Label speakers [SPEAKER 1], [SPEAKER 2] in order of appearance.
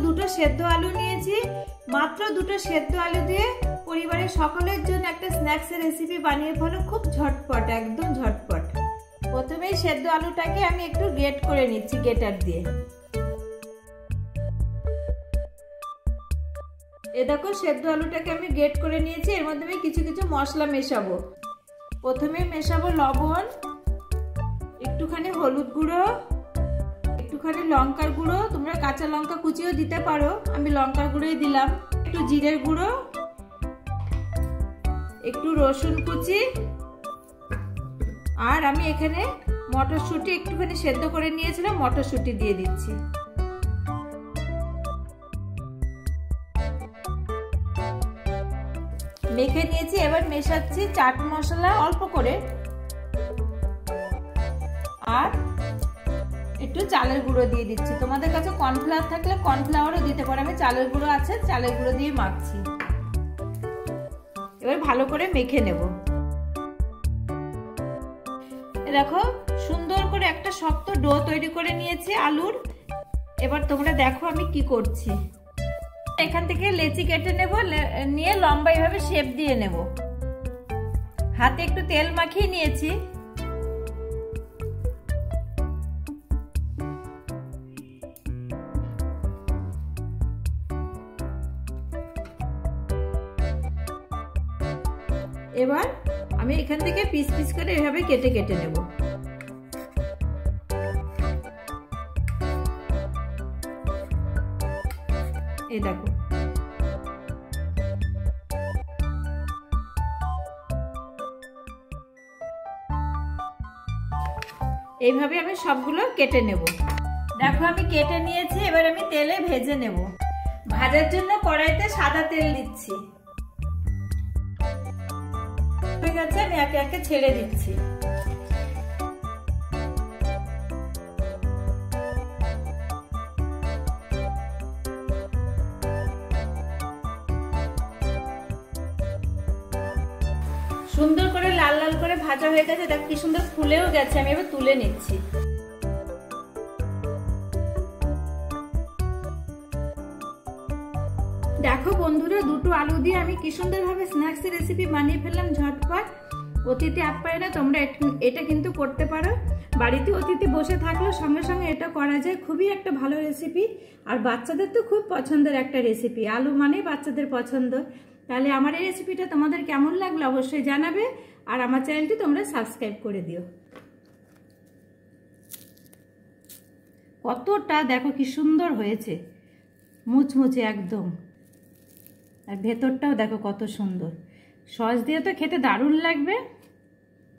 [SPEAKER 1] দুটো সেদ্ধ আলু নিয়েছি। মাত্র দুটো সেদ্ধ আলু দিয়ে পরিবারের সকলের জন্য একটা স্ন্যাক্সের রেসিপি বানিয়ে ফেলো, খুব ঝটপট, একদম ঝটপট। প্রথমেই সেদ্ধ আলুটাকে আমি একটু গ্রেট করে নিচ্ছি গ্রেটার দিয়ে। এ দেখো সেদ্ধ আলুটাকে আমি গ্রেট করে নিয়েছি। এর মধ্যে আমি কিছু কিছু মশলা মেশাবো। প্রথমে মেশাবো লবণ, একটুখানি হলুদ গুঁড়ো, একটুখানি লঙ্কার গুঁড়ো, তোমরা কাঁচা লঙ্কা কুচিও দিতে পারো, আমি লঙ্কার গুঁড়োই দিলাম। একটু জিরের গুঁড়ো, একটু রসুন কুচি, আর আমি এখানে মটরশুঁটি একটুখানি সেদ্ধ করে নিয়েছিলাম, মটরশুঁটি দিয়ে দিচ্ছি। মেখে নিয়েছি। এবার মেশাচ্ছি চাট মশলা অল্প করে, আর একটু চালের গুঁড়ো দিয়ে দিচ্ছি। তোমাদের কাছে কর্নফ্লাওয়ার থাকলে কর্নফ্লাওয়ারও দিতে পারো, আমি চালের গুঁড়ো আছে, চালের গুঁড়ো দিয়ে মাখছি। এবার ভালো করে মেখে নেব। দেখো সুন্দর করে একটা শক্ত ডো তৈরি করে নিয়েছি আলুর। এবার তোমরা দেখো আমি কি করছি। এখান থেকে লেচি কেটে নেব, নিয়ে লম্বা এইভাবে শেপ দিয়ে নেব। হাতে একটু তেল মাখিয়ে নিয়েছি। এবার আমি এখান থেকে পিস পিস করে এভাবে কেটে কেটে নেব। এই দেখো এইভাবে আমি সবগুলো কেটে নেব। দেখো আমি কেটে নিয়েছি। এবার আমি তেলে ভেজে নেব। ভাজার জন্য কড়াইতে সাদা তেল দিচ্ছি। হয়ে গেছে, আমি একে একে ছেড়ে দিচ্ছি। সুন্দর করে লাল লাল করে ভাজা হয়ে গেছে। দেখ কি সুন্দর ফুলেও গেছে। আমি এবার তুলে নিচ্ছি। দেখো বন্ধুরা, দুটো আলু দিয়ে আমি কি সুন্দর ভাবে স্ন্যাক্সের রেসিপি বানিয়ে ফেললাম ঝটপট। অতিথি আপ্যায়নে তোমরা এটা কিন্তু করতে পারো। বাড়িতে অতিথি বসে থাকলে সঙ্গে সঙ্গে এটা করা যায়। খুবই একটা ভালো রেসিপি, আর বাচ্চাদের তো খুব পছন্দের একটা রেসিপি। আলু মানে বাচ্চাদের পছন্দ। তাহলে আমার এই রেসিপিটা তোমাদের কেমন লাগলো অবশ্যই জানাবে, আর আমার চ্যানেলটি তোমরা সাবস্ক্রাইব করে দিও। কতটা দেখো কি সুন্দর হয়েছে, মুচমুচে একদম। আর ভেতরটাও দেখো কত সুন্দর। সস দিয়ে তো খেতে দারুণ লাগবে।